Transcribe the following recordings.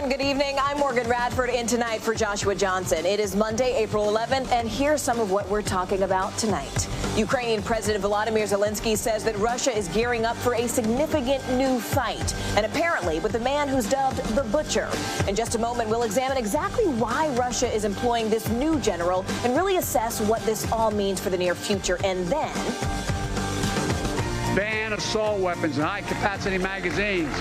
and good evening. I'm Morgan Radford in tonight for Joshua Johnson. It is Monday, April 11th, and here's some of what we're talking about tonight. Ukrainian President Volodymyr Zelenskyy says that Russia is gearing up for a significant new fight, and apparently with the man who's dubbed the Butcher. In just a moment, we'll examine exactly why Russia is employing this new general and really assess what this all means for the near future. And then ban assault weapons and high-capacity magazines.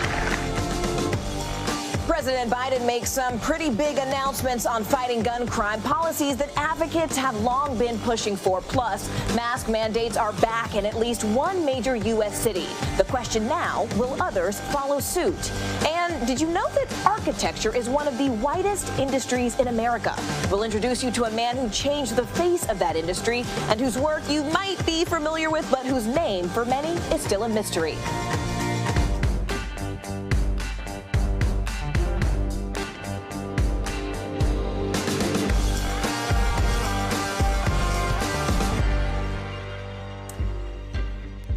President Biden makes some pretty big announcements on fighting gun crime, policies that advocates have long been pushing for. Plus, mask mandates are back in at least one major U.S. city. The question now, will others follow suit? And did you know that architecture is one of the whitest industries in America? We'll introduce you to a man who changed the face of that industry and whose work you might be familiar with, but whose name for many is still a mystery.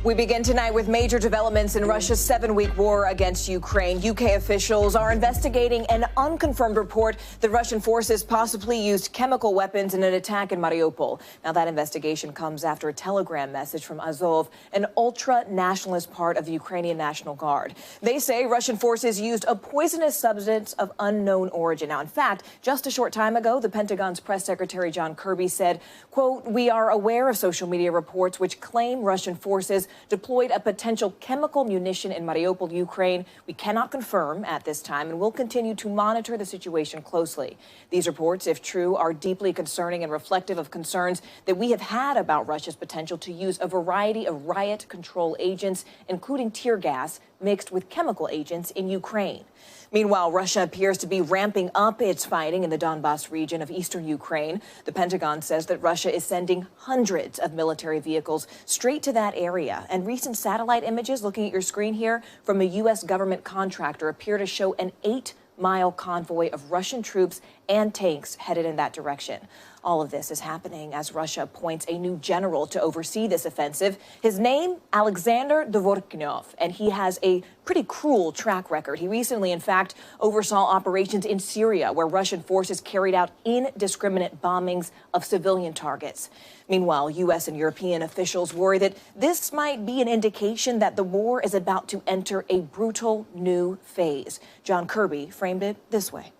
We begin tonight with major developments in Russia's 7-week war against Ukraine. UK officials are investigating an unconfirmed report that Russian forces possibly used chemical weapons in an attack in Mariupol. Now, that investigation comes after a telegram message from Azov, an ultra-nationalist part of the Ukrainian National Guard. They say Russian forces used a poisonous substance of unknown origin. Now, in fact, just a short time ago, the Pentagon's press secretary John Kirby said, quote, "We are aware of social media reports which claim Russian forces deployed a potential chemical munition in Mariupol, Ukraine. We cannot confirm at this time and will continue to monitor the situation closely. These reports, if true, are deeply concerning and reflective of concerns that we have had about Russia's potential to use a variety of riot control agents, including tear gas, mixed with chemical agents in Ukraine." Meanwhile, Russia appears to be ramping up its fighting in the Donbas region of eastern Ukraine. The Pentagon says that Russia is sending hundreds of military vehicles straight to that area. And recent satellite images, looking at your screen here, from a U.S. government contractor appear to show an 8-mile convoy of Russian troops and tanks headed in that direction. All of this is happening as Russia appoints a new general to oversee this offensive. His name, Alexander Dvorkinov, and he has a pretty cruel track record. He recently, in fact, oversaw operations in Syria where Russian forces carried out indiscriminate bombings of civilian targets. Meanwhile, U.S. and European officials worry that this might be an indication that the war is about to enter a brutal new phase. John Kirby framed it this way.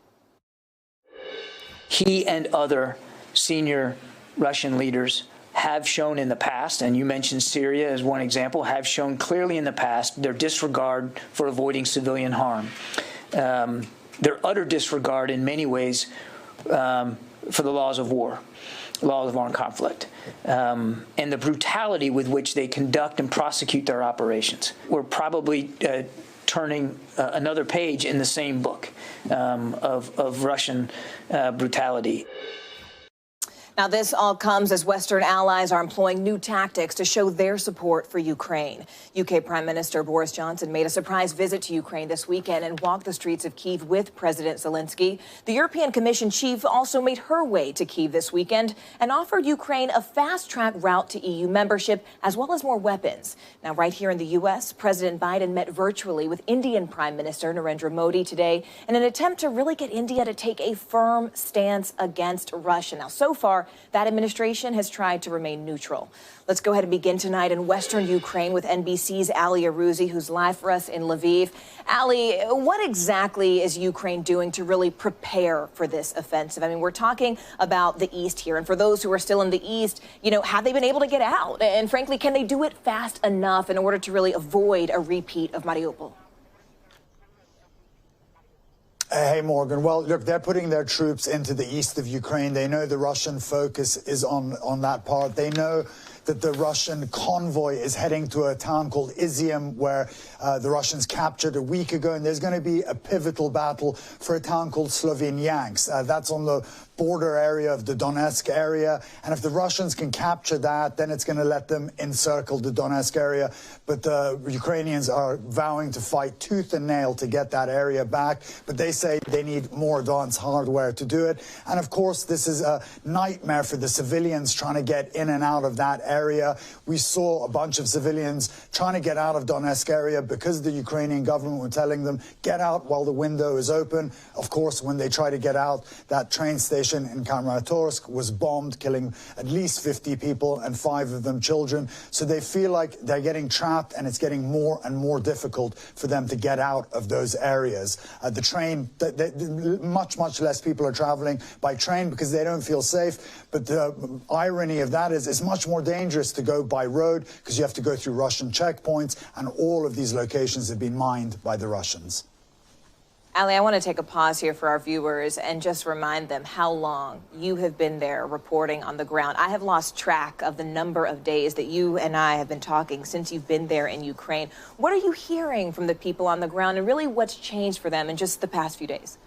He and other senior Russian leaders have shown in the past, and you mentioned Syria as one example, have shown clearly in the past their disregard for avoiding civilian harm, their utter disregard in many ways for the laws of war, laws of armed conflict, and the brutality with which they conduct and prosecute their operations. We're probably turning another page in the same book of Russian brutality. Now, this all comes as Western allies are employing new tactics to show their support for Ukraine. UK Prime Minister Boris Johnson made a surprise visit to Ukraine this weekend and walked the streets of Kyiv with President Zelenskyy. The European Commission chief also made her way to Kyiv this weekend and offered Ukraine a fast-track route to EU membership as well as more weapons. Now, right here in the U.S., President Biden met virtually with Indian Prime Minister Narendra Modi today in an attempt to really get India to take a firm stance against Russia. Now, so far, that administration has tried to remain neutral. Let's go ahead and begin tonight in western Ukraine with NBC's Ali Arouzi, who's live for us in Lviv. Ali, what exactly is Ukraine doing to really prepare for this offensive? I mean, we're talking about the east here. And for those who are still in the east, you know, have they been able to get out? And frankly, can they do it fast enough in order to really avoid a repeat of Mariupol? Hey, Morgan. Well, look, they're putting their troops into the east of Ukraine. They know the Russian focus is on that part. They know that the Russian convoy is heading to a town called Izium, where the Russians captured a week ago. And there's going to be a pivotal battle for a town called Sloviansk. That's on the border area of the Donetsk area. And if the Russians can capture that, then it's going to let them encircle the Donetsk area. But the Ukrainians are vowing to fight tooth and nail to get that area back. But they say they need more advanced hardware to do it. And of course, this is a nightmare for the civilians trying to get in and out of that area. We saw a bunch of civilians trying to get out of Donetsk area because the Ukrainian government were telling them, get out while the window is open. Of course, when they try to get out, that train station in Kramatorsk was bombed, killing at least 50 people and 5 of them children. So they feel like they're getting trapped, and it's getting more and more difficult for them to get out of those areas. The train, much less people are traveling by train because they don't feel safe. But the irony of that is it's much more dangerous to go by road because you have to go through Russian checkpoints, and all of these locations have been mined by the Russians. Ali, I want to take a pause here for our viewers and just remind them how long you have been there reporting on the ground. I have lost track of the number of days that you and I have been talking since you've been there in Ukraine. What are you hearing from the people on the ground, and really what's changed for them in just the past few days?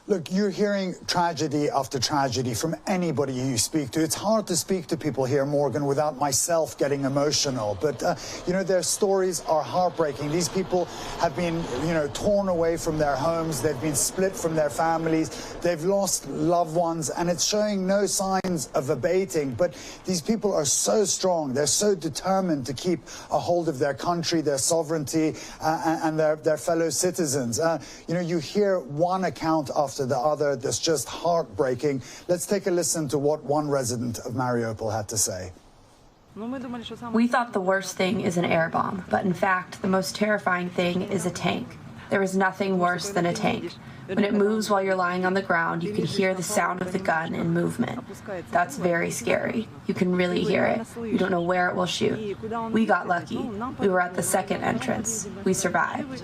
Look, you're hearing tragedy after tragedy from anybody you speak to. It's hard to speak to people here, Morgan, without myself getting emotional. But, you know, their stories are heartbreaking. These people have been, you know, torn away from their homes. They've been split from their families. They've lost loved ones, and it's showing no signs of abating. But these people are so strong. They're so determined to keep a hold of their country, their sovereignty, and their fellow citizens. You know, you hear one account after the other that's just heartbreaking. Let's take a listen to what one resident of Mariupol had to say. We thought the worst thing is an air bomb, but in fact, the most terrifying thing is a tank. There is nothing worse than a tank. When it moves while you're lying on the ground, you can hear the sound of the gun in movement. That's very scary. You can really hear it. You don't know where it will shoot. We got lucky. We were at the second entrance. We survived.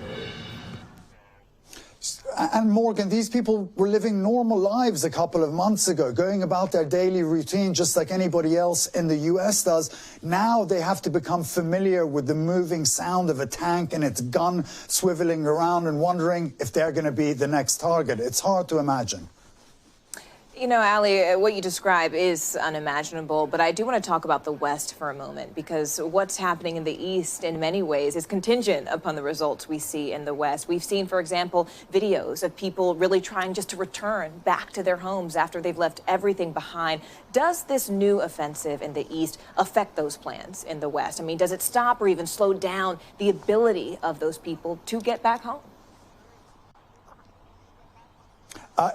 And Morgan, these people were living normal lives a couple of months ago, going about their daily routine just like anybody else in the U.S. does. Now they have to become familiar with the moving sound of a tank and its gun swiveling around and wondering if they're going to be the next target. It's hard to imagine. You know, Ali, what you describe is unimaginable, but I do want to talk about the West for a moment, because what's happening in the East in many ways is contingent upon the results we see in the West. We've seen, for example, videos of people really trying just to return back to their homes after they've left everything behind. Does this new offensive in the East affect those plans in the West? I mean, does it stop or even slow down the ability of those people to get back home?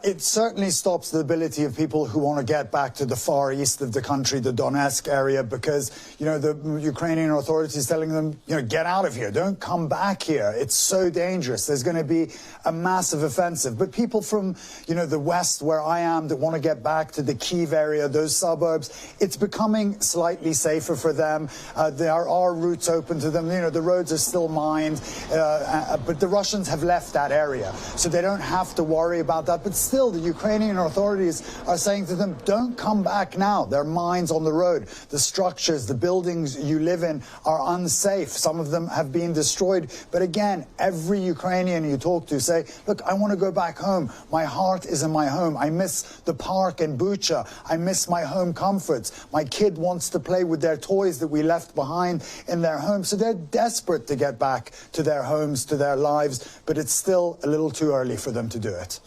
It certainly stops the ability of people who want to get back to the far east of the country, the Donetsk area, because, you know, the Ukrainian authorities telling them, you know, get out of here, don't come back here. It's so dangerous. There's going to be a massive offensive. But people from, you know, the west where I am that want to get back to the Kyiv area, those suburbs, it's becoming slightly safer for them. There are routes open to them. You know, the roads are still mined, but the Russians have left that area, so they don't have to worry about that. But still, the Ukrainian authorities are saying to them, don't come back now. There are mines on the road. The structures, the buildings you live in are unsafe. Some of them have been destroyed. But again, every Ukrainian you talk to say, look, I want to go back home. My heart is in my home. I miss the park in Bucha. I miss my home comforts. My kid wants to play with their toys that we left behind in their home. So they're desperate to get back to their homes, to their lives. But it's still a little too early for them to do it.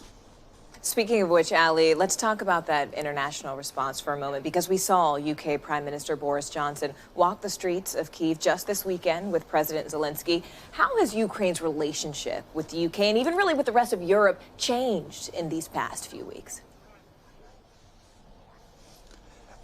Speaking of which, Ali, let's talk about that international response for a moment, because we saw UK Prime Minister Boris Johnson walk the streets of Kyiv just this weekend with President Zelenskyy. How has Ukraine's relationship with the UK and even really with the rest of Europe changed in these past few weeks?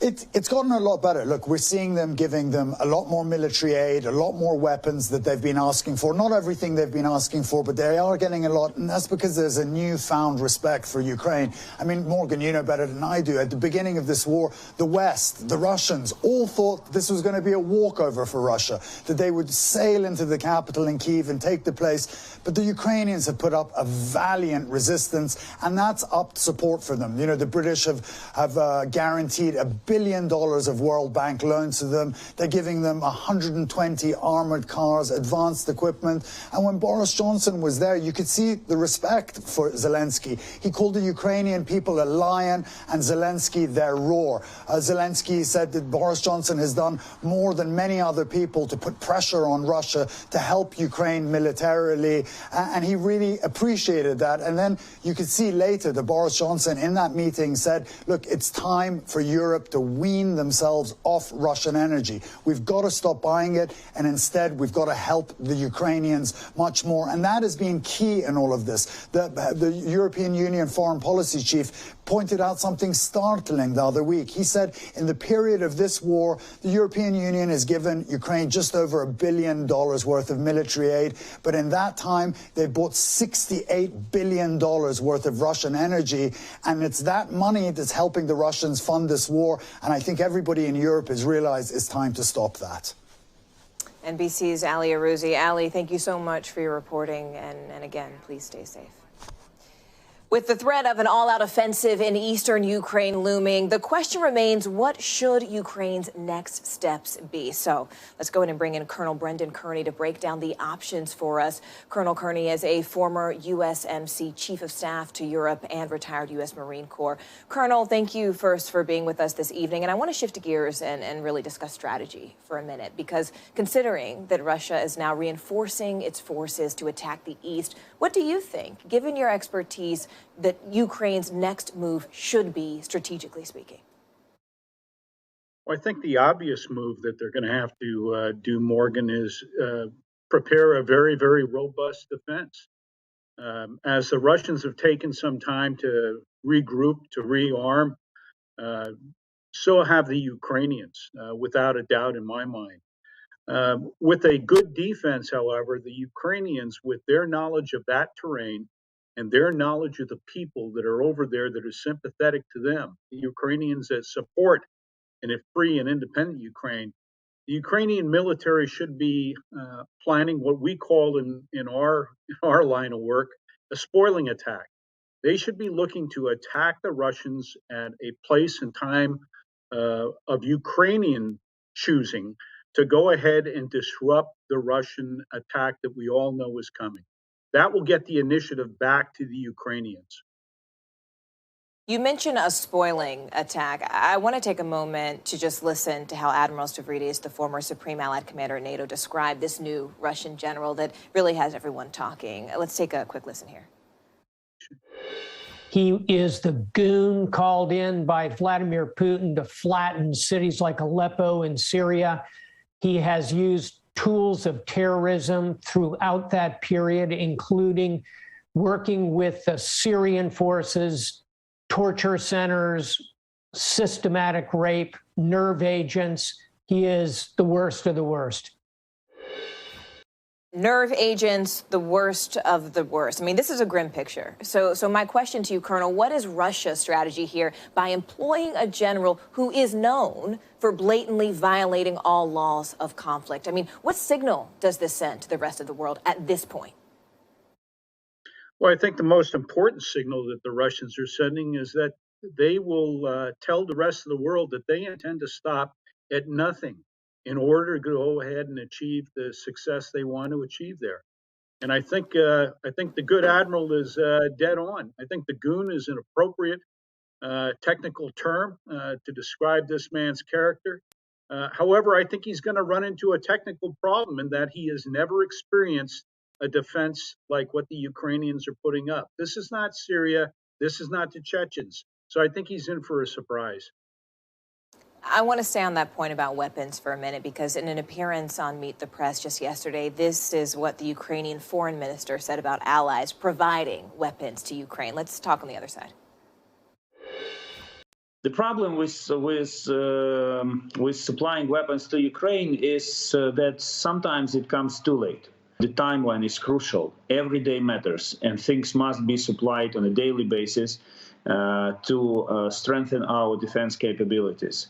It's gotten a lot better. Look, we're seeing them giving them a lot more military aid, a lot more weapons that they've been asking for. Not everything they've been asking for, but they are getting a lot, and that's because there's a newfound respect for Ukraine. I mean, Morgan, you know better than I do. At the beginning of this war, the West, the Russians, all thought this was going to be a walkover for Russia, that they would sail into the capital in Kyiv and take the place. But the Ukrainians have put up a valiant resistance, and that's upped support for them. You know, the British have guaranteed $1 billion of World Bank loans to them. They're giving them 120 armored cars, advanced equipment. And when Boris Johnson was there, you could see the respect for Zelenskyy. He called the Ukrainian people a lion and Zelenskyy their roar. Zelenskyy said that Boris Johnson has done more than many other people to put pressure on Russia to help Ukraine militarily. And he really appreciated that. And then you could see later that Boris Johnson in that meeting said, look, it's time for Europe to wean themselves off Russian energy. We've got to stop buying it, and instead we've got to help the Ukrainians much more. And that has been key in all of this. The European Union foreign policy chief pointed out something startling the other week. He said in the period of this war, the European Union has given Ukraine just over $1 billion worth of military aid, but in that time they bought $68 billion worth of Russian energy, and it's that money that's helping the Russians fund this war, and I think everybody in Europe has realized it's time to stop that. NBC's Ali Arouzi. Ali, thank you so much for your reporting, and again, please stay safe. With the threat of an all-out offensive in eastern Ukraine looming, the question remains, what should Ukraine's next steps be? So let's go ahead and bring in Colonel Brendan Kearney to break down the options for us. Colonel Kearney is a former USMC Chief of Staff to Europe and retired U.S. Marine Corps. Colonel, thank you first for being with us this evening. And I want to shift gears and really discuss strategy for a minute, because considering that Russia is now reinforcing its forces to attack the east, what do you think, given your expertise, that Ukraine's next move should be, strategically speaking? Well, I think the obvious move that they're going to have to do, Morgan, is prepare a very, very robust defense. As the Russians have taken some time to regroup, to rearm, so have the Ukrainians, without a doubt in my mind. With a good defense, however, the Ukrainians, with their knowledge of that terrain and their knowledge of the people that are over there that are sympathetic to them, the Ukrainians that support in a free and independent Ukraine, the Ukrainian military should be planning what we call in our line of work a spoiling attack. They should be looking to attack the Russians at a place and time of Ukrainian choosing to go ahead and disrupt the Russian attack that we all know is coming. That will get the initiative back to the Ukrainians. You mentioned a spoiling attack. I want to take a moment to just listen to how Admiral Stavridis, the former Supreme Allied Commander at NATO, described this new Russian general that really has everyone talking. Let's take a quick listen here. He is the goon called in by Vladimir Putin to flatten cities like Aleppo in Syria. He has used tools of terrorism throughout that period, including working with the Syrian forces, torture centers, systematic rape, nerve agents. He is the worst of the worst. Nerve agents, the worst of the worst. I mean, this is a grim picture. So my question to you, Colonel, what is Russia's strategy here by employing a general who is known for blatantly violating all laws of conflict? I mean, what signal does this send to the rest of the world at this point? Well, I think the most important signal that the Russians are sending is that they will tell the rest of the world that they intend to stop at nothing in order to go ahead and achieve the success they want to achieve there. And I think the good admiral is dead on. I think the goon is an appropriate technical term to describe this man's character. However, I think he's going to run into a technical problem in that he has never experienced a defense like what the Ukrainians are putting up. This is not Syria. This is not the Chechens. So I think he's in for a surprise. I want to stay on that point about weapons for a minute, because in an appearance on Meet the Press just yesterday, this is what the Ukrainian foreign minister said about allies providing weapons to Ukraine. Let's talk on the other side. The problem with supplying weapons to Ukraine is that sometimes it comes too late. The timeline is crucial. Every day matters, and things must be supplied on a daily basis to strengthen our defense capabilities.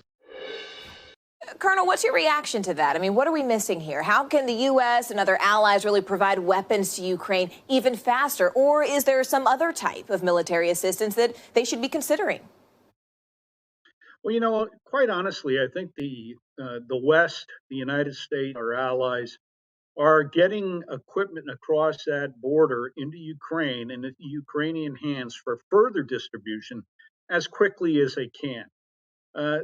Colonel, what's your reaction to that? I mean, what are we missing here? How can the U.S. and other allies really provide weapons to Ukraine even faster? Or is there some other type of military assistance that they should be considering? Well, quite honestly, I think the West, the United States, our allies, are getting equipment across that border into Ukraine and into Ukrainian hands for further distribution as quickly as they can.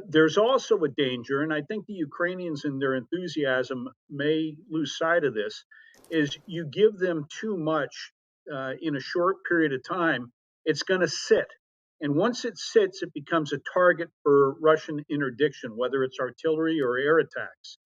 There's also a danger, and I think the Ukrainians in their enthusiasm may lose sight of this, is you give them too much in a short period of time, it's going to sit. And once it sits, it becomes a target for Russian interdiction, whether it's artillery or air attacks.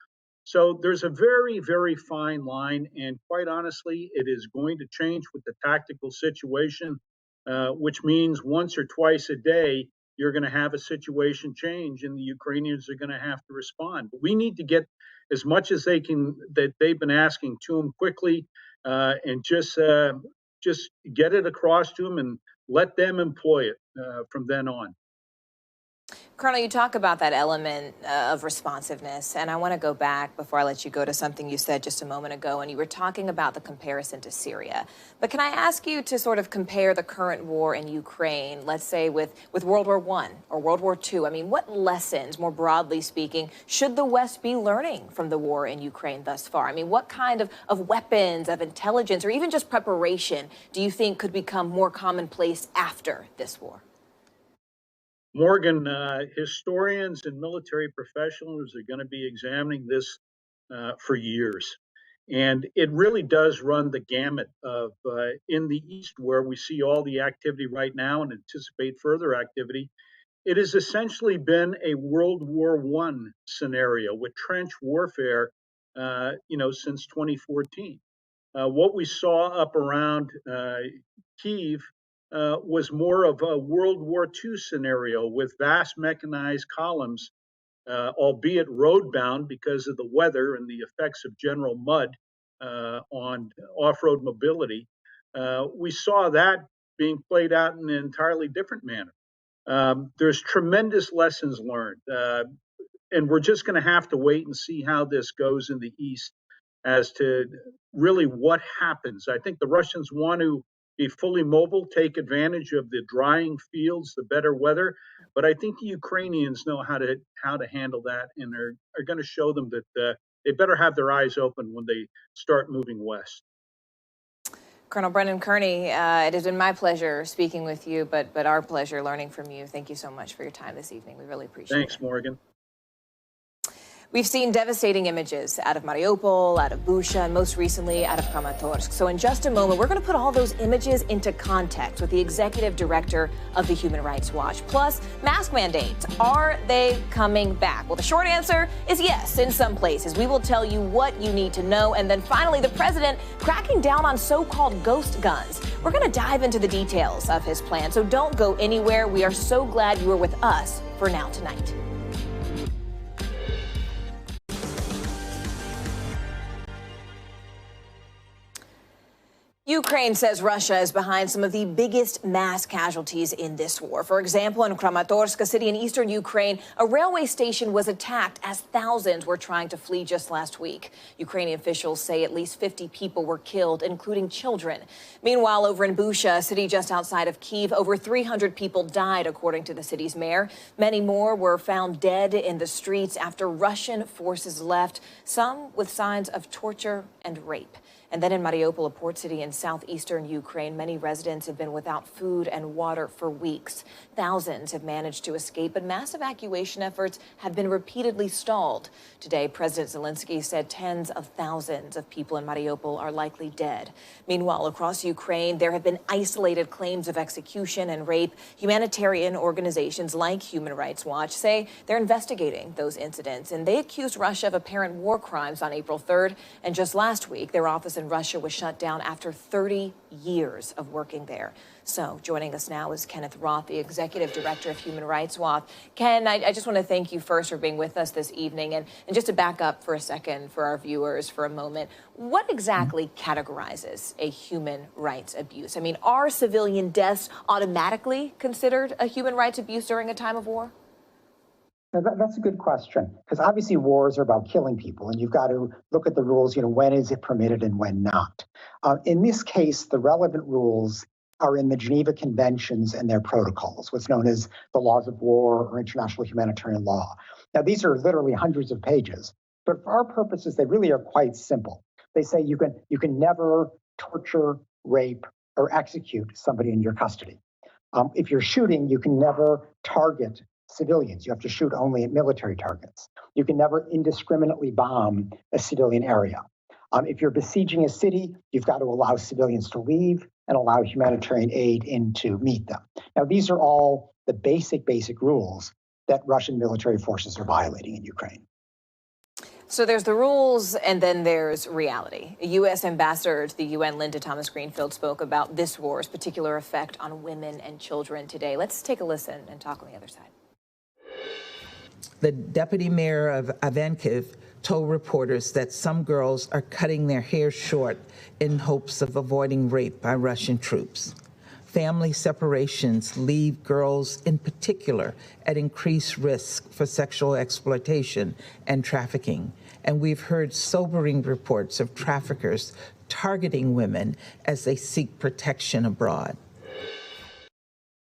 So there's a very, very fine line. And quite honestly, it is going to change with the tactical situation, which means once or twice a day, you're going to have a situation change and the Ukrainians are going to have to respond. But we need to get as much as they can that they've been asking to them quickly and just get it across to them and let them employ it from then on. Colonel, you talk about that element of responsiveness, and I want to go back before I let you go to something you said just a moment ago, and you were talking about the comparison to Syria. But can I ask you to sort of compare the current war in Ukraine, let's say, with World War I or World War II? I mean, what lessons, more broadly speaking, should the West be learning from the war in Ukraine thus far? I mean, what kind of weapons, of intelligence, or even just preparation do you think could become more commonplace after this war? Morgan, historians and military professionals are going to be examining this for years. And it really does run the gamut of in the East, where we see all the activity right now and anticipate further activity. It has essentially been a World War I scenario with trench warfare, since 2014. What we saw up around Kyiv was more of a World War II scenario with vast mechanized columns, albeit road-bound because of the weather and the effects of general mud on off-road mobility. We saw that being played out in an entirely different manner. There's tremendous lessons learned, and we're just going to have to wait and see how this goes in the East as to really what happens. I think the Russians want to be fully mobile, take advantage of the drying fields, the better weather. But I think the Ukrainians know how to handle that, and are going to show them that they better have their eyes open when they start moving west. Colonel Brendan Kearney, it has been my pleasure speaking with you, but our pleasure learning from you. Thank you so much for your time this evening. We really appreciate it. Thanks, Morgan. We've seen devastating images out of Mariupol, out of Bucha, and most recently out of Kramatorsk. So in just a moment, we're going to put all those images into context with the executive director of the Human Rights Watch. Plus, mask mandates. Are they coming back? Well, the short answer is yes, in some places. We will tell you what you need to know. And then finally, the president cracking down on so-called ghost guns. We're going to dive into the details of his plan. So don't go anywhere. We are so glad you are with us for Now Tonight. Ukraine says Russia is behind some of the biggest mass casualties in this war. For example, in Kramatorsk, a city in eastern Ukraine, a railway station was attacked as thousands were trying to flee just last week. Ukrainian officials say at least 50 people were killed, including children. Meanwhile, over in Bucha, a city just outside of Kyiv, over 300 people died, according to the city's mayor. Many more were found dead in the streets after Russian forces left, some with signs of torture and rape. And then in Mariupol, a port city in southeastern Ukraine, many residents have been without food and water for weeks. Thousands have managed to escape, but mass evacuation efforts have been repeatedly stalled. Today, President Zelenskyy said tens of thousands of people in Mariupol are likely dead. Meanwhile, across Ukraine, there have been isolated claims of execution and rape. Humanitarian organizations like Human Rights Watch say they're investigating those incidents, and they accused Russia of apparent war crimes on April 3rd. And just last week, their office in Russia was shut down after 30 years of working there. So joining us now is Kenneth Roth, the Executive Director of Human Rights Watch. Ken, I just want to thank you first for being with us this evening. And just to back up for a second for our viewers for a moment, what exactly categorizes a human rights abuse? I mean, are civilian deaths automatically considered a human rights abuse during a time of war? That's a good question, because obviously wars are about killing people, and you've got to look at the rules, when is it permitted and when not. In this case, the relevant rules are in the Geneva Conventions and their protocols, what's known as the laws of war or international humanitarian law. Now, these are literally hundreds of pages, but for our purposes, they really are quite simple. They say you can never torture, rape, or execute somebody in your custody. If you're shooting, you can never target civilians. You have to shoot only at military targets. You can never indiscriminately bomb a civilian area. If you're besieging a city, you've got to allow civilians to leave and allow humanitarian aid in to meet them. Now, these are all the basic rules that Russian military forces are violating in Ukraine. So there's the rules, and then there's reality. A U.S. ambassador to the UN, Linda Thomas-Greenfield, spoke about this war's particular effect on women and children today. Let's take a listen and talk on the other side. The deputy mayor of Ivankiv told reporters that some girls are cutting their hair short in hopes of avoiding rape by Russian troops. Family separations leave girls in particular at increased risk for sexual exploitation and trafficking. And we've heard sobering reports of traffickers targeting women as they seek protection abroad.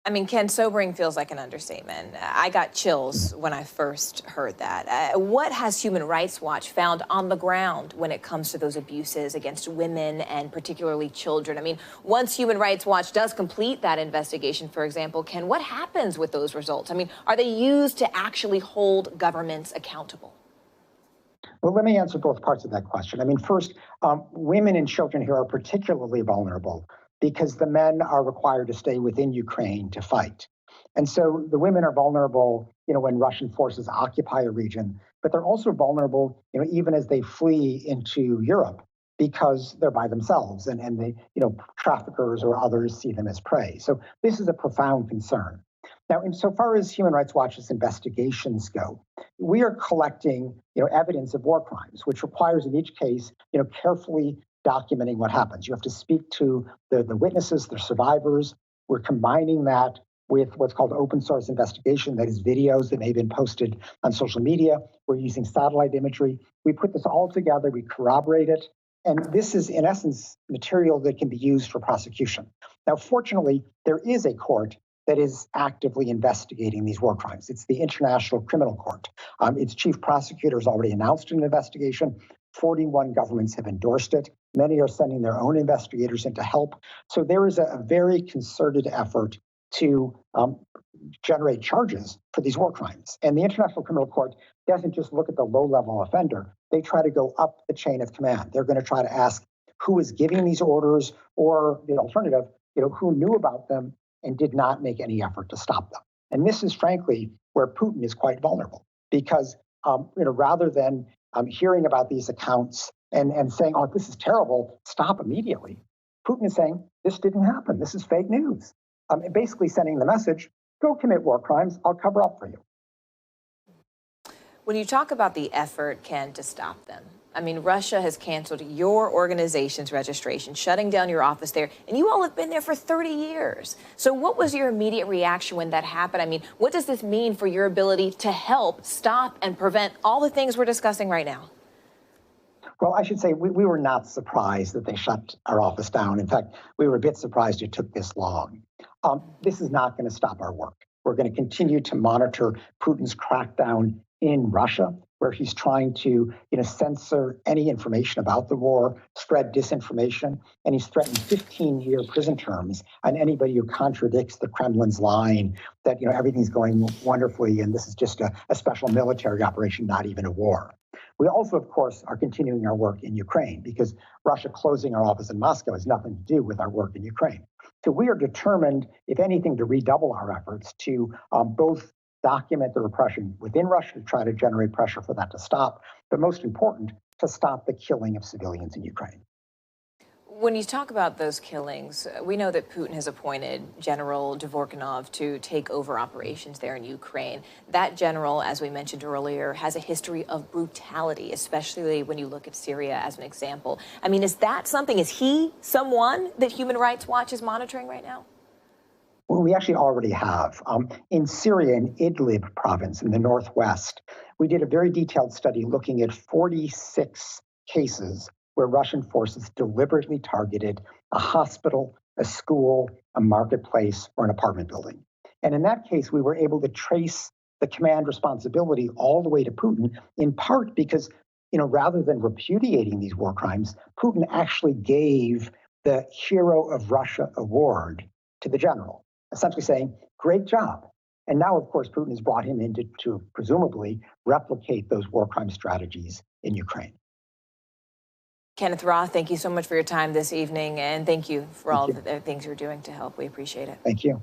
I mean, Ken, sobering feels like an understatement. I got chills when I first heard that. What has Human Rights Watch found on the ground when it comes to those abuses against women and particularly children? I mean, once Human Rights Watch does complete that investigation, for example, Ken, what happens with those results? I mean, are they used to actually hold governments accountable? Well, let me answer both parts of that question. I mean, first, women and children here are particularly vulnerable because the men are required to stay within Ukraine to fight. And so the women are vulnerable, when Russian forces occupy a region, but they're also vulnerable, even as they flee into Europe because they're by themselves and they, traffickers or others see them as prey. So this is a profound concern. Now, insofar as Human Rights Watch's investigations go, we are collecting, evidence of war crimes, which requires in each case, carefully documenting what happens. You have to speak to the witnesses, the survivors. We're combining that with what's called open source investigation, that is videos that may have been posted on social media. We're using satellite imagery. We put this all together, we corroborate it, and this is, in essence, material that can be used for prosecution. Now, fortunately, there is a court that is actively investigating these war crimes. It's the International Criminal Court. Its chief prosecutor has already announced an investigation. 41 governments have endorsed it. Many are sending their own investigators in to help. So there is a very concerted effort to generate charges for these war crimes. And the International Criminal Court doesn't just look at the low-level offender. They try to go up the chain of command. They're going to try to ask who is giving these orders, or the alternative, who knew about them and did not make any effort to stop them. And this is, frankly, where Putin is quite vulnerable, because rather than hearing about these accounts and saying, oh, this is terrible, stop immediately, Putin is saying, this didn't happen. This is fake news. Basically sending the message, go commit war crimes, I'll cover up for you. When you talk about the effort, Ken, to stop them, I mean, Russia has canceled your organization's registration, shutting down your office there, and you all have been there for 30 years. So what was your immediate reaction when that happened? I mean, what does this mean for your ability to help stop and prevent all the things we're discussing right now? Well, I should say we were not surprised that they shut our office down. In fact, we were a bit surprised it took this long. This is not going to stop our work. We're going to continue to monitor Putin's crackdown in Russia, where he's trying to, censor any information about the war, spread disinformation, and he's threatened 15-year prison terms on anybody who contradicts the Kremlin's line that, everything's going wonderfully and this is just a special military operation, not even a war. We also, of course, are continuing our work in Ukraine because Russia closing our office in Moscow has nothing to do with our work in Ukraine. So we are determined, if anything, to redouble our efforts to both document the repression within Russia to try to generate pressure for that to stop, but most important, to stop the killing of civilians in Ukraine. When you talk about those killings, we know that Putin has appointed General Dvorkinov to take over operations there in Ukraine. That general, as we mentioned earlier, has a history of brutality, especially when you look at Syria as an example. I mean, is he someone that Human Rights Watch is monitoring right now? Well, we actually already have. In Syria, in Idlib province in the northwest, we did a very detailed study looking at 46 cases where Russian forces deliberately targeted a hospital, a school, a marketplace, or an apartment building. And in that case, we were able to trace the command responsibility all the way to Putin, in part because, rather than repudiating these war crimes, Putin actually gave the Hero of Russia award to the general, essentially saying, great job. And now, of course, Putin has brought him in to presumably replicate those war crime strategies in Ukraine. Kenneth Roth, thank you so much for your time this evening, and thank you for all the things you're doing to help. We appreciate it. Thank you.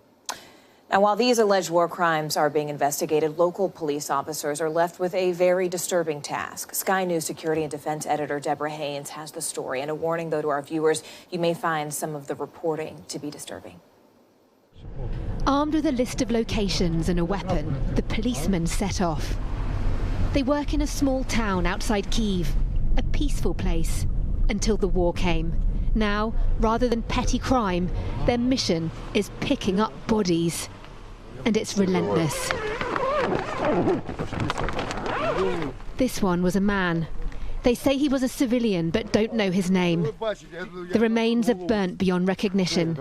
Now, while these alleged war crimes are being investigated, local police officers are left with a very disturbing task. Sky News security and defense editor Deborah Haynes has the story. And a warning, though, to our viewers, you may find some of the reporting to be disturbing. Armed with a list of locations and a weapon, the policemen set off. They work in a small town outside Kyiv, a peaceful place, until the war came. Now, rather than petty crime, their mission is picking up bodies. And it's relentless. This one was a man. They say he was a civilian, but don't know his name. The remains are burnt beyond recognition.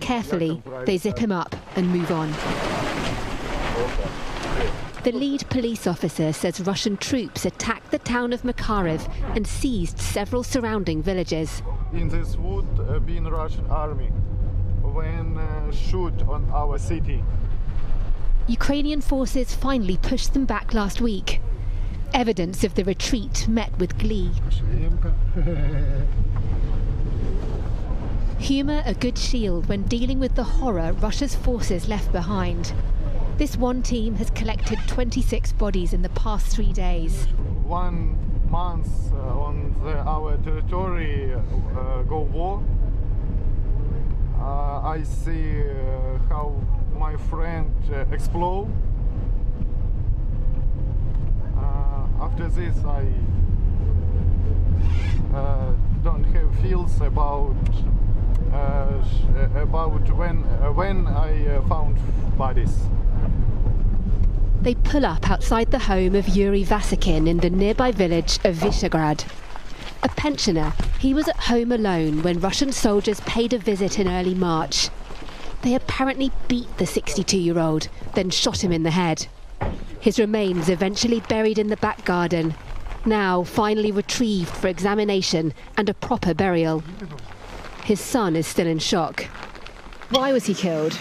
Carefully, they zip him up and move on. The lead police officer says Russian troops attacked the town of Makariv and seized several surrounding villages. In this would be in Russian army when shoot on our city. Ukrainian forces finally pushed them back last week. Evidence of the retreat met with glee. Humour a good shield when dealing with the horror Russia's forces left behind. This one team has collected 26 bodies in the past 3 days. 1 month on our territory go war. I see how my friend explode. After this, I don't have feels about when I found bodies. They pull up outside the home of Yuri Vasikin in the nearby village of Vishegrad. A pensioner, he was at home alone when Russian soldiers paid a visit in early March. They apparently beat the 62-year-old, then shot him in the head. His remains eventually buried in the back garden, now finally retrieved for examination and a proper burial. His son is still in shock. Why was he killed?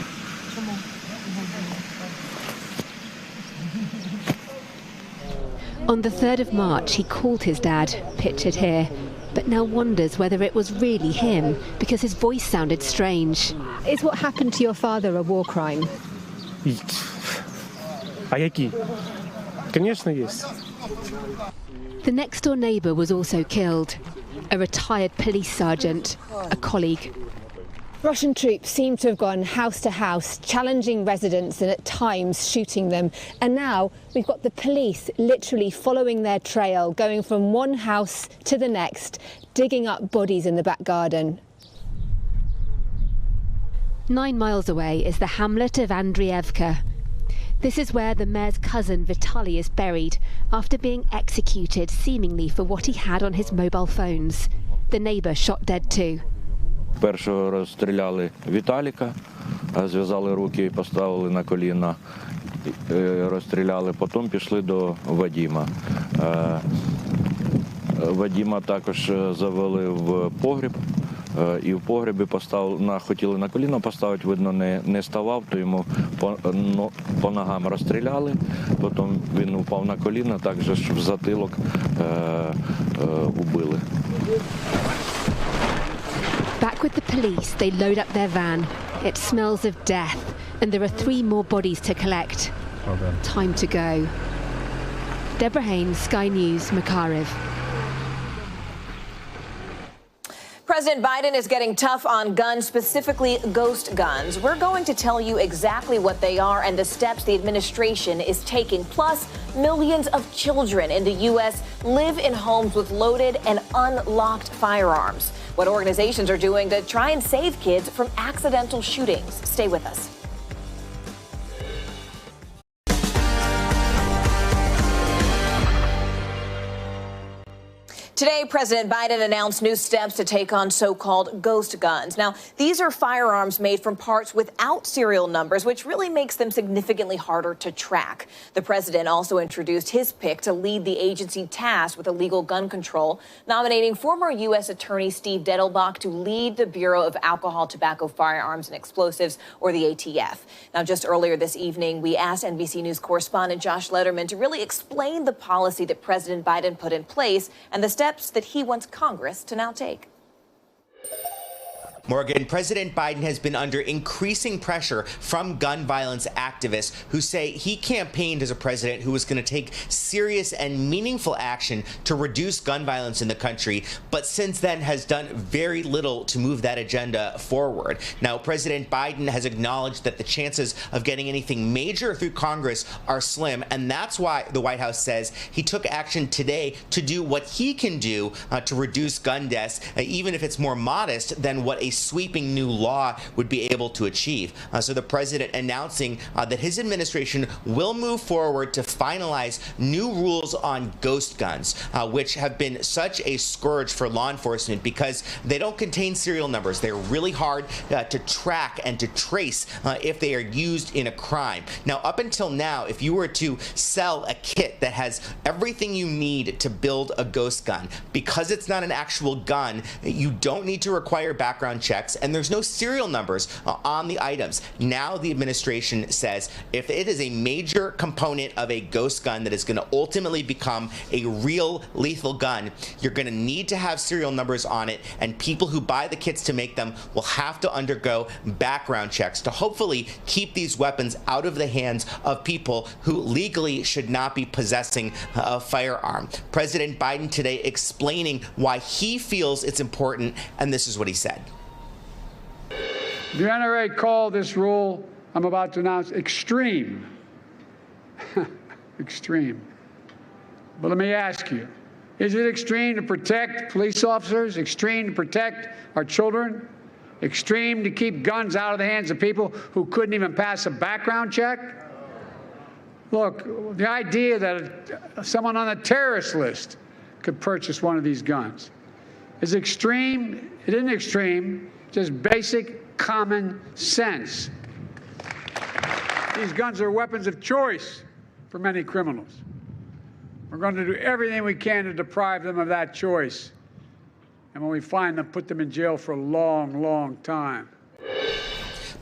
On the 3rd of March, he called his dad, pictured here, but now wonders whether it was really him because his voice sounded strange. Is what happened to your father a war crime? The next-door neighbour was also killed, a retired police sergeant, a colleague. Russian troops seem to have gone house to house, challenging residents and at times shooting them. And now we've got the police literally following their trail, going from one house to the next, digging up bodies in the back garden. 9 miles away is the hamlet of Andrievka. This is where the mayor's cousin Vitaly is buried after being executed seemingly for what he had on his mobile phones. The neighbour shot dead too. Першого розстріляли Віталіка, зв'язали руки і поставили на коліна, розстріляли, потім пішли до Вадима. Вадима також завели в погріб, і в погребі хотіли на коліна поставити, видно, не ставав, то йому по ногам розстріляли, потім він упав на коліна, також в затилок убили. Back with the police, they load up their van. It smells of death, and there are 3 more bodies to collect. Time to go. Deborah Haynes, Sky News, Makariv. President Biden is getting tough on guns, specifically ghost guns. We're going to tell you exactly what they are and the steps the administration is taking. Plus, millions of children in the U.S. live in homes with loaded and unlocked firearms. What organizations are doing to try and save kids from accidental shootings. Stay with us. Today, President Biden announced new steps to take on so-called ghost guns. Now, these are firearms made from parts without serial numbers, which really makes them significantly harder to track. The president also introduced his pick to lead the agency tasked with illegal gun control, nominating former U.S. Attorney Steve Dettelbach to lead the Bureau of Alcohol, Tobacco, Firearms, and Explosives, or the ATF. Now, just earlier this evening, we asked NBC News correspondent Josh Lederman to really explain the policy that President Biden put in place and the steps that he wants Congress to now take. Morgan, President Biden has been under increasing pressure from gun violence activists who say he campaigned as a president who was going to take serious and meaningful action to reduce gun violence in the country, but since then has done very little to move that agenda forward. Now, President Biden has acknowledged that the chances of getting anything major through Congress are slim, and that's why the White House says he took action today to do what he can do to reduce gun deaths, even if it's more modest than what a sweeping new law would be able to achieve. So the president announcing that his administration will move forward to finalize new rules on ghost guns, which have been such a scourge for law enforcement because they don't contain serial numbers. They're really hard to track and to trace if they are used in a crime. Now, up until now, if you were to sell a kit that has everything you need to build a ghost gun, because it's not an actual gun, you don't need to require background checks, and there's no serial numbers on the items. Now the administration says if it is a major component of a ghost gun that is going to ultimately become a real lethal gun, you're going to need to have serial numbers on it, and people who buy the kits to make them will have to undergo background checks to hopefully keep these weapons out of the hands of people who legally should not be possessing a firearm. President Biden today explaining why he feels it's important, and this is what he said. The NRA called this rule I'm about to announce extreme. Extreme. But let me ask you, is it extreme to protect police officers? Extreme to protect our children? Extreme to keep guns out of the hands of people who couldn't even pass a background check? Look, the idea that someone on the terrorist list could purchase one of these guns is extreme. It isn't extreme, just basic common sense. These guns are weapons of choice for many criminals. We're going to do everything we can to deprive them of that choice. And when we find them, put them in jail for a long, long time.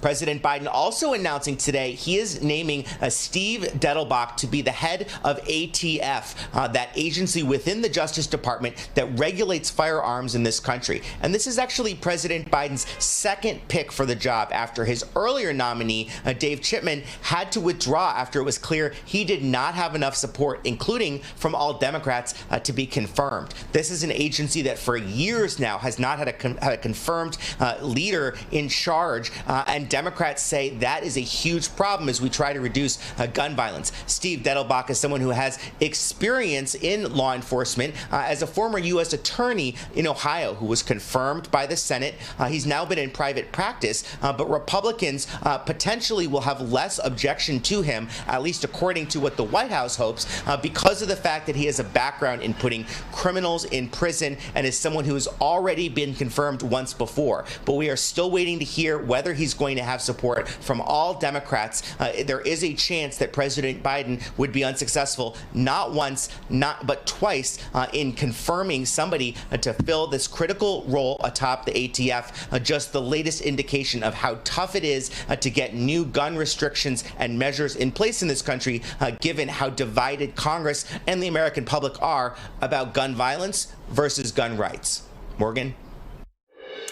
President Biden also announcing today he is naming Steve Dettelbach to be the head of ATF, that agency within the Justice Department that regulates firearms in this country. And this is actually President Biden's second pick for the job after his earlier nominee, Dave Chipman, had to withdraw after it was clear he did not have enough support, including from all Democrats, to be confirmed. This is an agency that for years now has not had a confirmed leader in charge, and Democrats say that is a huge problem as we try to reduce gun violence. Steve Dettelbach is someone who has experience in law enforcement as a former U.S. attorney in Ohio who was confirmed by the Senate. He's now been in private practice, but Republicans potentially will have less objection to him, at least according to what the White House hopes, because of the fact that he has a background in putting criminals in prison and is someone who has already been confirmed once before. But we are still waiting to hear whether he's going to have support from all Democrats. There is a chance that President Biden would be unsuccessful not once, but twice in confirming somebody to fill this critical role atop the ATF. Just the latest indication of how tough it is to get new gun restrictions and measures in place in this country, given how divided Congress and the American public are about gun violence versus gun rights. Morgan?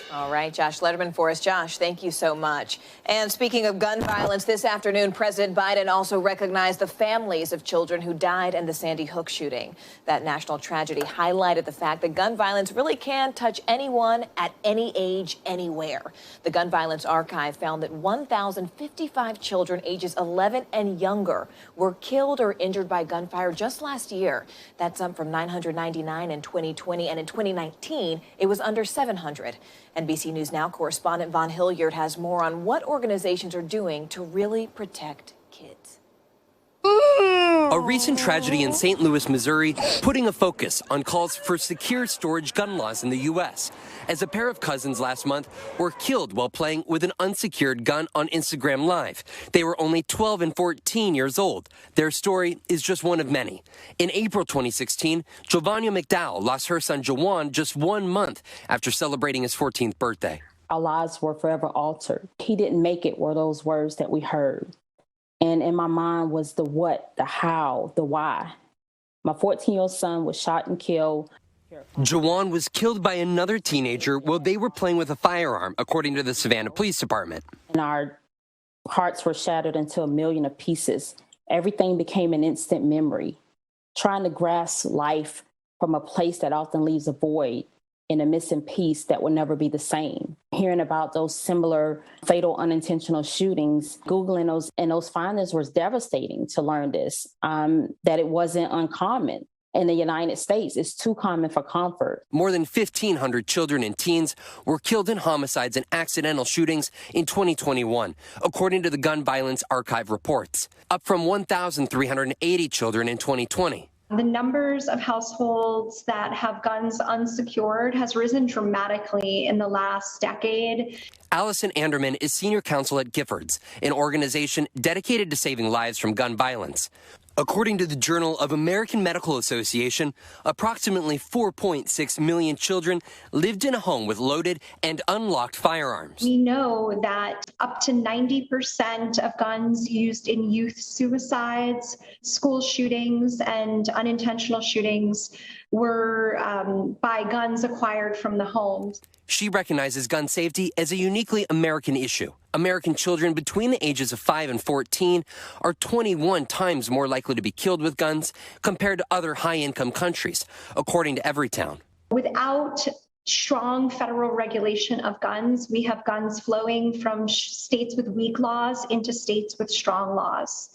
All right, Josh Lederman for us. Josh, thank you so much. And speaking of gun violence, this afternoon, President Biden also recognized the families of children who died in the Sandy Hook shooting. That national tragedy highlighted the fact that gun violence really can touch anyone at any age, anywhere. The Gun Violence Archive found that 1,055 children ages 11 and younger were killed or injured by gunfire just last year. That's up from 999 in 2020, and in 2019, it was under 700. NBC News Now correspondent Von Hilliard has more on what organizations are doing to really protect kids. A A recent tragedy in St. Louis, Missouri, putting a focus on calls for secure storage gun laws in the U.S., as a pair of cousins last month were killed while playing with an unsecured gun on Instagram Live. They were only 12 and 14 years old. Their story is just one of many. In April 2016, Giovanni McDowell lost her son Jawan just 1 month after celebrating his 14th birthday. Our lives were forever altered. He didn't make it were those words that we heard. And in my mind was the what, the how, the why. My 14-year-old son was shot and killed. Jawan was killed by another teenager while they were playing with a firearm, according to the Savannah Police Department. And our hearts were shattered into a million of pieces. Everything became an instant memory. Trying to grasp life from a place that often leaves a void in a missing piece that will never be the same. Hearing about those similar fatal unintentional shootings, Googling those, and those findings was devastating to learn this, that it wasn't uncommon. In the United States, it's too common for comfort. More than 1,500 children and teens were killed in homicides and accidental shootings in 2021, according to the Gun Violence Archive reports, up from 1,380 children in 2020. The numbers of households that have guns unsecured has risen dramatically in the last decade. Allison Anderman is senior counsel at Giffords, an organization dedicated to saving lives from gun violence. According to the Journal of American Medical Association, approximately 4.6 million children lived in a home with loaded and unlocked firearms. We know that up to 90% of guns used in youth suicides, school shootings, and unintentional shootings were by guns acquired from the homes. She recognizes gun safety as a uniquely American issue. American children between the ages of 5 and 14 are 21 times more likely to be killed with guns compared to other high-income countries, according to Everytown. Without strong federal regulation of guns, we have guns flowing from states with weak laws into states with strong laws.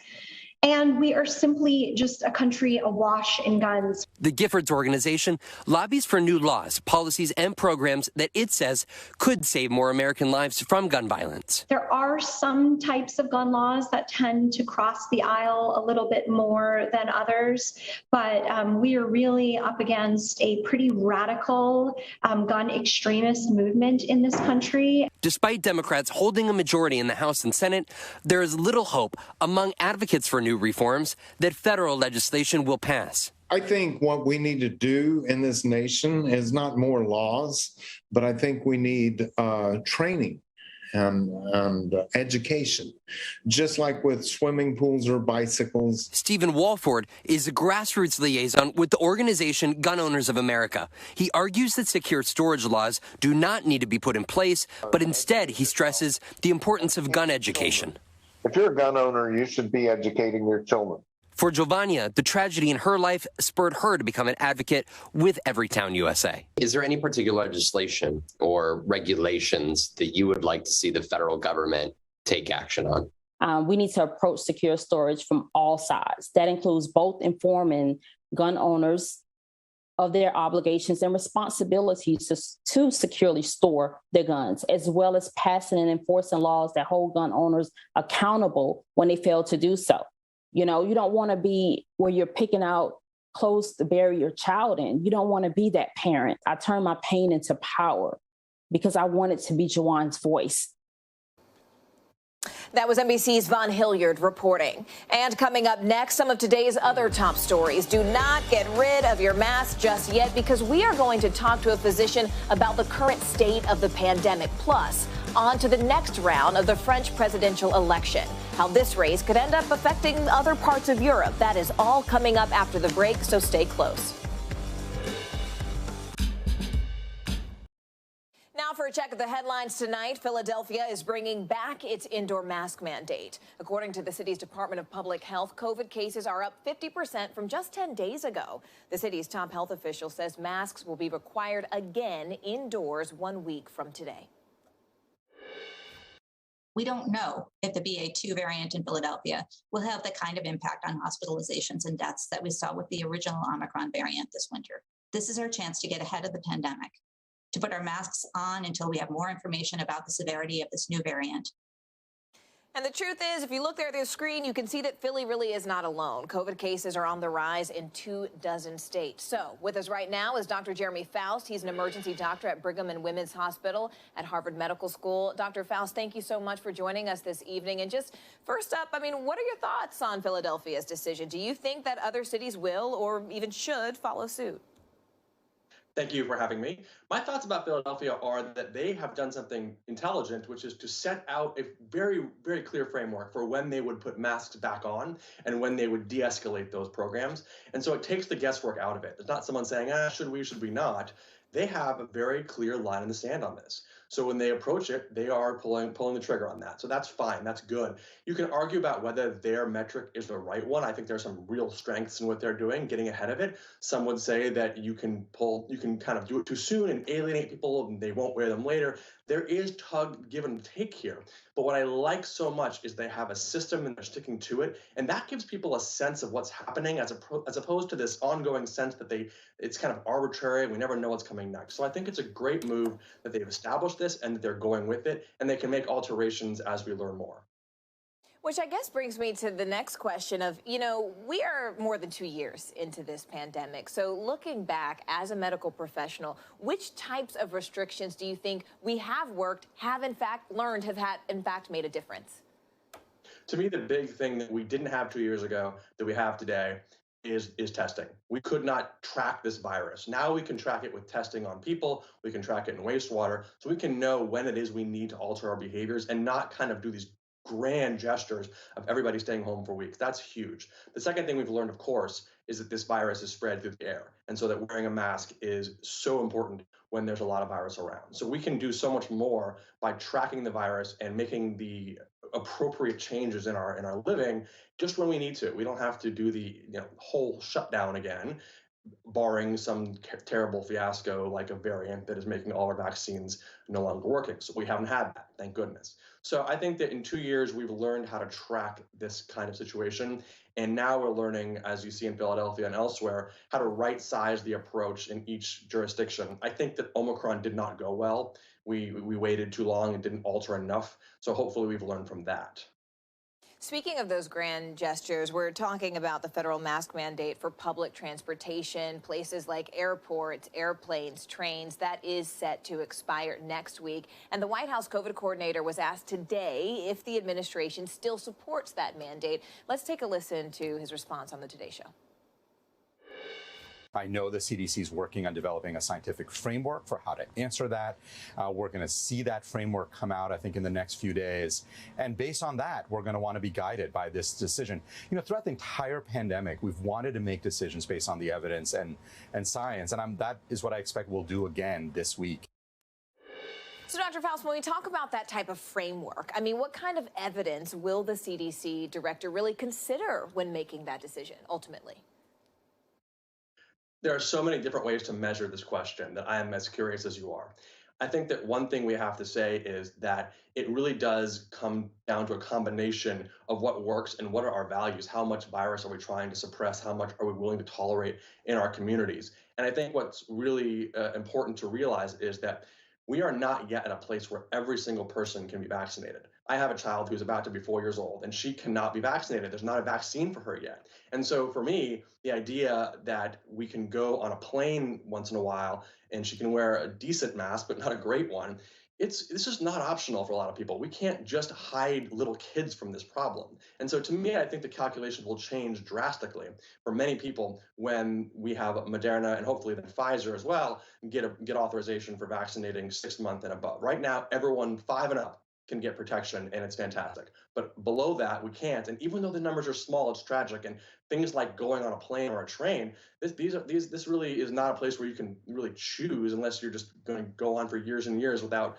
And we are simply just a country awash in guns. The Giffords organization lobbies for new laws, policies, and programs that it says could save more American lives from gun violence. There are some types of gun laws that tend to cross the aisle a little bit more than others, but we are really up against a pretty radical gun extremist movement in this country. Despite Democrats holding a majority in the House and Senate, there is little hope among advocates for new reforms that federal legislation will pass. I think what we need to do in this nation is not more laws, but I think we need training and education, just like with swimming pools or bicycles. Stephen Walford is a grassroots liaison with the organization Gun Owners of America. He argues that secure storage laws do not need to be put in place, but instead he stresses the importance of gun education. If you're a gun owner, you should be educating your children. For Giovannia, the tragedy in her life spurred her to become an advocate with Everytown USA. Is there any particular legislation or regulations that you would like to see the federal government take action on? We need to approach secure storage from all sides. That includes both informing gun owners of their obligations and responsibilities to securely store their guns, as well as passing and enforcing laws that hold gun owners accountable when they fail to do so. You know, you don't want to be where you're picking out clothes to bury your child in. You don't want to be that parent. I turned my pain into power because I wanted to be Jawan's voice. That was NBC's Von Hilliard reporting. And coming up next, some of today's other top stories. Do not get rid of your mask just yet, because we are going to talk to a physician about the current state of the pandemic. Plus, on to the next round of the French presidential election. How this race could end up affecting other parts of Europe. That is all coming up after the break, so stay close. Now for a check of the headlines tonight, Philadelphia is bringing back its indoor mask mandate. According to the city's Department of Public Health, COVID cases are up 50% from just 10 days ago. The city's top health official says masks will be required again indoors 1 week from today. We don't know if the BA.2 variant in Philadelphia will have the kind of impact on hospitalizations and deaths that we saw with the original Omicron variant this winter. This is our chance to get ahead of the pandemic, to put our masks on until we have more information about the severity of this new variant. And the truth is, if you look there at the screen, you can see that Philly really is not alone. COVID cases are on the rise in 24 states. So with us right now is Dr. Jeremy Faust. He's an emergency doctor at Brigham and Women's Hospital at Harvard Medical School. Dr. Faust, thank you so much for joining us this evening. And just first up, I mean, what are your thoughts on Philadelphia's decision? Do you think that other cities will or even should follow suit? Thank you for having me. My thoughts about Philadelphia are that they have done something intelligent, which is to set out a very, very clear framework for when they would put masks back on and when they would de-escalate those programs. And so it takes the guesswork out of it. It's not someone saying, should we not? They have a very clear line in the sand on this. So when they approach it, they are pulling the trigger on that. So that's fine. That's good. You can argue about whether their metric is the right one. I think there's some real strengths in what they're doing, getting ahead of it. Some would say that you can kind of do it too soon and alienate people and they won't wear them later. There is give and take here. But what I like so much is they have a system and they're sticking to it. And that gives people a sense of what's happening as opposed to this ongoing sense that it's kind of arbitrary and we never know what's coming next. So I think it's a great move that they've established this and that they're going with it, and they can make alterations as we learn more. Which I guess brings me to the next question of, we are more than 2 years into this pandemic. So looking back as a medical professional, which types of restrictions do you think we have worked, have in fact learned, have in fact made a difference? To me, the big thing that we didn't have 2 years ago that we have today is testing. We could not track this virus. Now we can track it with testing on people. We can track it in wastewater. So we can know when it is we need to alter our behaviors and not kind of do these grand gestures of everybody staying home for weeks. That's huge. The second thing we've learned, of course, is that this virus is spread through the air. And so that wearing a mask is so important when there's a lot of virus around. So we can do so much more by tracking the virus and making the appropriate changes in our living just when we need to. We don't have to do the whole shutdown again, barring some terrible fiasco like a variant that is making all our vaccines no longer working. So we haven't had that, thank goodness. So I think that in 2 years, we've learned how to track this kind of situation. And now we're learning, as you see in Philadelphia and elsewhere, how to right size the approach in each jurisdiction. I think that Omicron did not go well. We waited too long and didn't alter enough. So hopefully we've learned from that. Speaking of those grand gestures, we're talking about the federal mask mandate for public transportation, places like airports, airplanes, trains. That is set to expire next week. And the White House COVID coordinator was asked today if the administration still supports that mandate. Let's take a listen to his response on the Today Show. I know the CDC is working on developing a scientific framework for how to answer that. We're going to see that framework come out, I think, in the next few days. And based on that, we're going to want to be guided by this decision. Throughout the entire pandemic, we've wanted to make decisions based on the evidence and science. And that is what I expect we'll do again this week. So, Dr. Faust, when we talk about that type of framework, I mean, what kind of evidence will the CDC director really consider when making that decision ultimately? There are so many different ways to measure this question that I am as curious as you are. I think that one thing we have to say is that it really does come down to a combination of what works and what are our values. How much virus are we trying to suppress? How much are we willing to tolerate in our communities? And I think what's really important to realize is that we are not yet at a place where every single person can be vaccinated. I have a child who's about to be 4 years old, and she cannot be vaccinated. There's not a vaccine for her yet. And so for me, the idea that we can go on a plane once in a while and she can wear a decent mask, but not a great one, this is not optional for a lot of people. We can't just hide little kids from this problem. And so to me, I think the calculation will change drastically for many people when we have Moderna and hopefully then Pfizer as well get authorization for vaccinating 6 months and above. Right now, everyone 5 and up can get protection, and it's fantastic. But below that, we can't. And even though the numbers are small, it's tragic. And things like going on a plane or a train, this really is not a place where you can really choose unless you're just going to go on for years and years without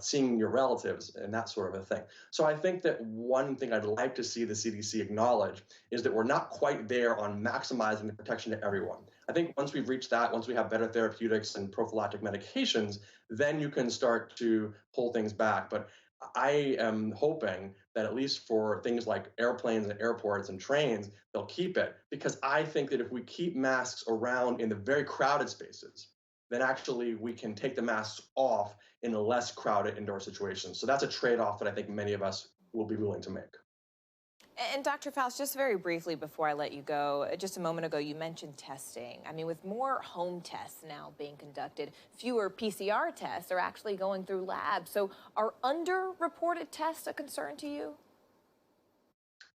seeing your relatives and that sort of a thing. So I think that one thing I'd like to see the CDC acknowledge is that we're not quite there on maximizing the protection to everyone. I think once we've reached that, once we have better therapeutics and prophylactic medications, then you can start to pull things back. But I am hoping that at least for things like airplanes and airports and trains, they'll keep it, because I think that if we keep masks around in the very crowded spaces, then actually we can take the masks off in less crowded indoor situations. So that's a trade-off that I think many of us will be willing to make. And Dr. Faust, just very briefly before I let you go, just a moment ago you mentioned testing. I mean, with more home tests now being conducted, fewer PCR tests are actually going through labs. So are underreported tests a concern to you?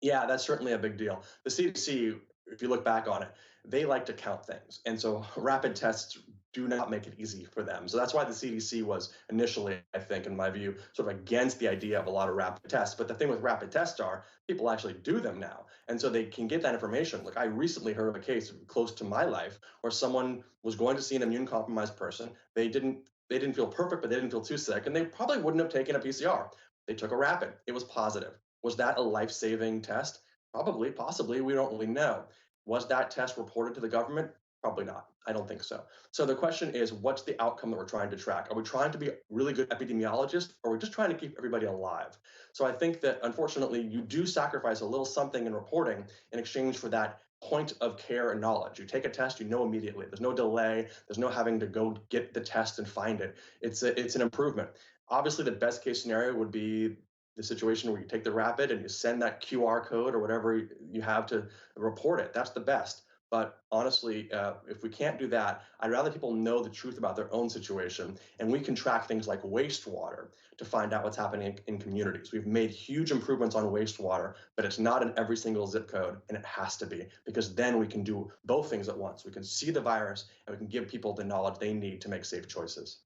Yeah, that's certainly a big deal. The CDC, if you look back on it, they like to count things. And so rapid tests do not make it easy for them. So that's why the CDC was initially, I think, in my view, sort of against the idea of a lot of rapid tests. But the thing with rapid tests are people actually do them now. And so they can get that information. Look, I recently heard of a case close to my life where someone was going to see an immune compromised person. They didn't feel perfect, but they didn't feel too sick. And they probably wouldn't have taken a PCR. They took a rapid. It was positive. Was that a life-saving test? Probably, possibly. We don't really know. Was that test reported to the government? Probably not. I don't think so. So the question is, what's the outcome that we're trying to track? Are we trying to be really good epidemiologists, or are we just trying to keep everybody alive? So I think that, unfortunately, you do sacrifice a little something in reporting in exchange for that point of care and knowledge. You take a test, you know immediately. There's no delay. There's no having to go get the test and find it. It's an improvement. Obviously, the best case scenario would be the situation where you take the rapid and you send that QR code or whatever you have to report it. That's the best. But honestly, if we can't do that, I'd rather people know the truth about their own situation. And we can track things like wastewater to find out what's happening in communities. We've made huge improvements on wastewater, but it's not in every single zip code, and it has to be, because then we can do both things at once. We can see the virus, and we can give people the knowledge they need to make safe choices.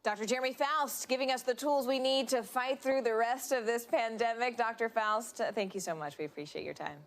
Dr. Jeremy Faust giving us the tools we need to fight through the rest of this pandemic. Dr. Faust, thank you so much. We appreciate your time.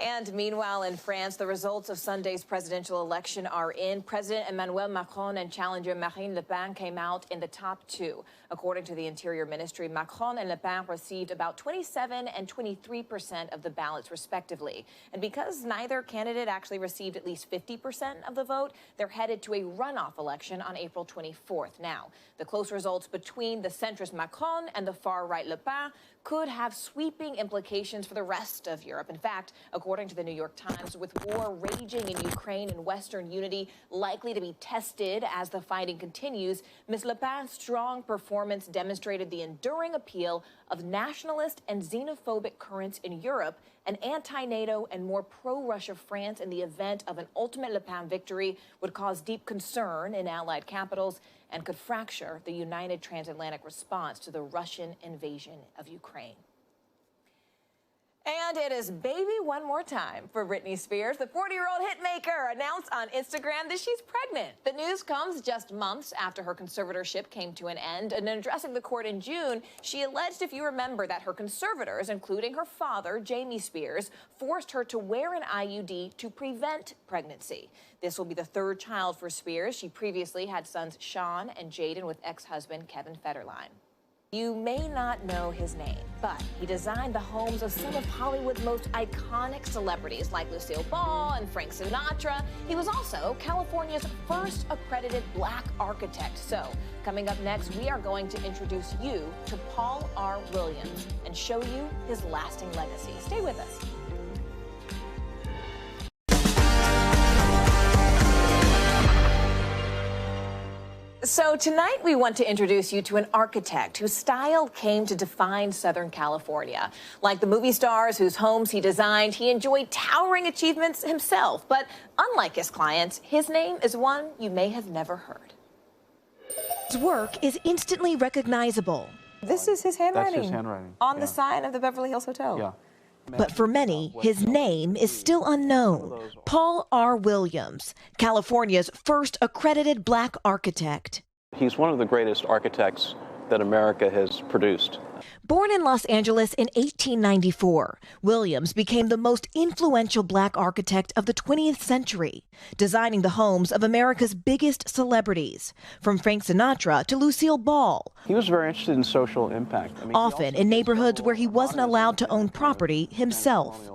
And meanwhile, in France, the results of Sunday's presidential election are in. President Emmanuel Macron and challenger Marine Le Pen came out in the top two. According to the Interior Ministry, Macron and Le Pen received about 27% and 23% of the ballots, respectively. And because neither candidate actually received at least 50% of the vote, they're headed to a runoff election on April 24th. Now, the close results between the centrist Macron and the far-right Le Pen could have sweeping implications for the rest of Europe. In fact, according to the New York Times, with war raging in Ukraine and Western unity likely to be tested as the fighting continues, Ms. Le Pen's strong performance demonstrated the enduring appeal of nationalist and xenophobic currents in Europe, and anti-NATO and more pro-Russia France in the event of an ultimate Le Pen victory would cause deep concern in allied capitals and could fracture the united transatlantic response to the Russian invasion of Ukraine. And it is baby one more time for Britney Spears. The 40-year-old hitmaker announced on Instagram that she's pregnant. The news comes just months after her conservatorship came to an end. And in addressing the court in June, she alleged, if you remember, that her conservators, including her father, Jamie Spears, forced her to wear an IUD to prevent pregnancy. This will be the third child for Spears. She previously had sons Sean and Jaden with ex-husband Kevin Federline. You may not know his name, but he designed the homes of some of Hollywood's most iconic celebrities like Lucille Ball and Frank Sinatra. He was also California's first accredited Black architect. So, coming up next, we are going to introduce you to Paul R. Williams and show you his lasting legacy. Stay with us. So tonight we want to introduce you to an architect whose style came to define Southern California. Like the movie stars whose homes he designed, he enjoyed towering achievements himself. But unlike his clients, his name is one you may have never heard. His work is instantly recognizable. This is his handwriting. That's his handwriting. On the sign of the Beverly Hills Hotel. Yeah. But for many, his name is still unknown. Paul R. Williams, California's first accredited Black architect. He's one of the greatest architects that America has produced. Born in Los Angeles in 1894, Williams became the most influential Black architect of the 20th century, designing the homes of America's biggest celebrities, from Frank Sinatra to Lucille Ball. He was very interested in social impact. Often in neighborhoods where he wasn't allowed to own property himself.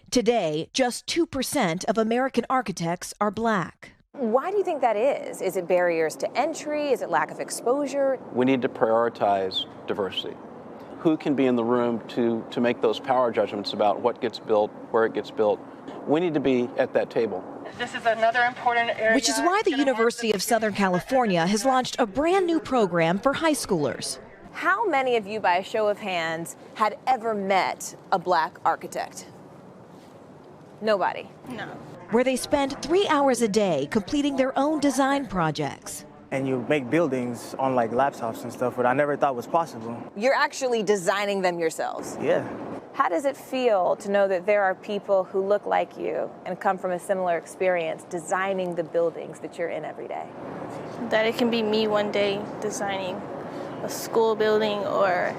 Today, just 2% of American architects are Black. Why do you think that is? Is it barriers to entry? Is it lack of exposure? We need to prioritize diversity. Who can be in the room to make those power judgments about what gets built, where it gets built? We need to be at that table. This is another important area. Which is why the University of Southern California has launched a brand new program for high schoolers. How many of you, by a show of hands, had ever met a black architect? Nobody. No. Where they spend 3 hours a day completing their own design projects. And you make buildings on like laptops and stuff, but I never thought was possible. You're actually designing them yourselves? Yeah. How does it feel to know that there are people who look like you and come from a similar experience designing the buildings that you're in every day? That it can be me one day designing a school building or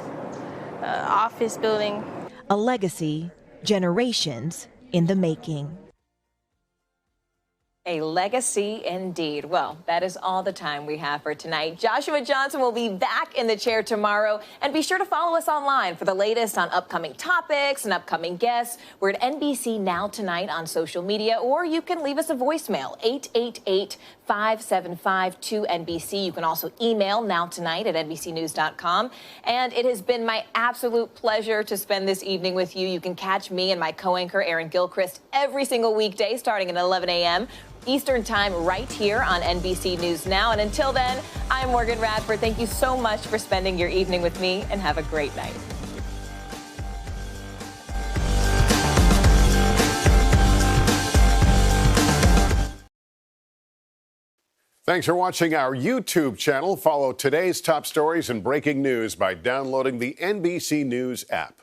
an office building. A legacy, generations in the making. A legacy indeed. Well, that is all the time we have for tonight. Joshua Johnson will be back in the chair tomorrow. And be sure to follow us online for the latest on upcoming topics and upcoming guests. We're at NBC Now Tonight on social media, or you can leave us a voicemail, 888-575-2NBC. You can also email nowtonight@nbcnews.com. And it has been my absolute pleasure to spend this evening with you. You can catch me and my co-anchor, Aaron Gilchrist, every single weekday starting at 11 a.m. Eastern Time right here on NBC News Now. And until then, I'm Morgan Radford. Thank you so much for spending your evening with me, and have a great night. Thanks for watching our YouTube channel. Follow today's top stories and breaking news by downloading the NBC News app.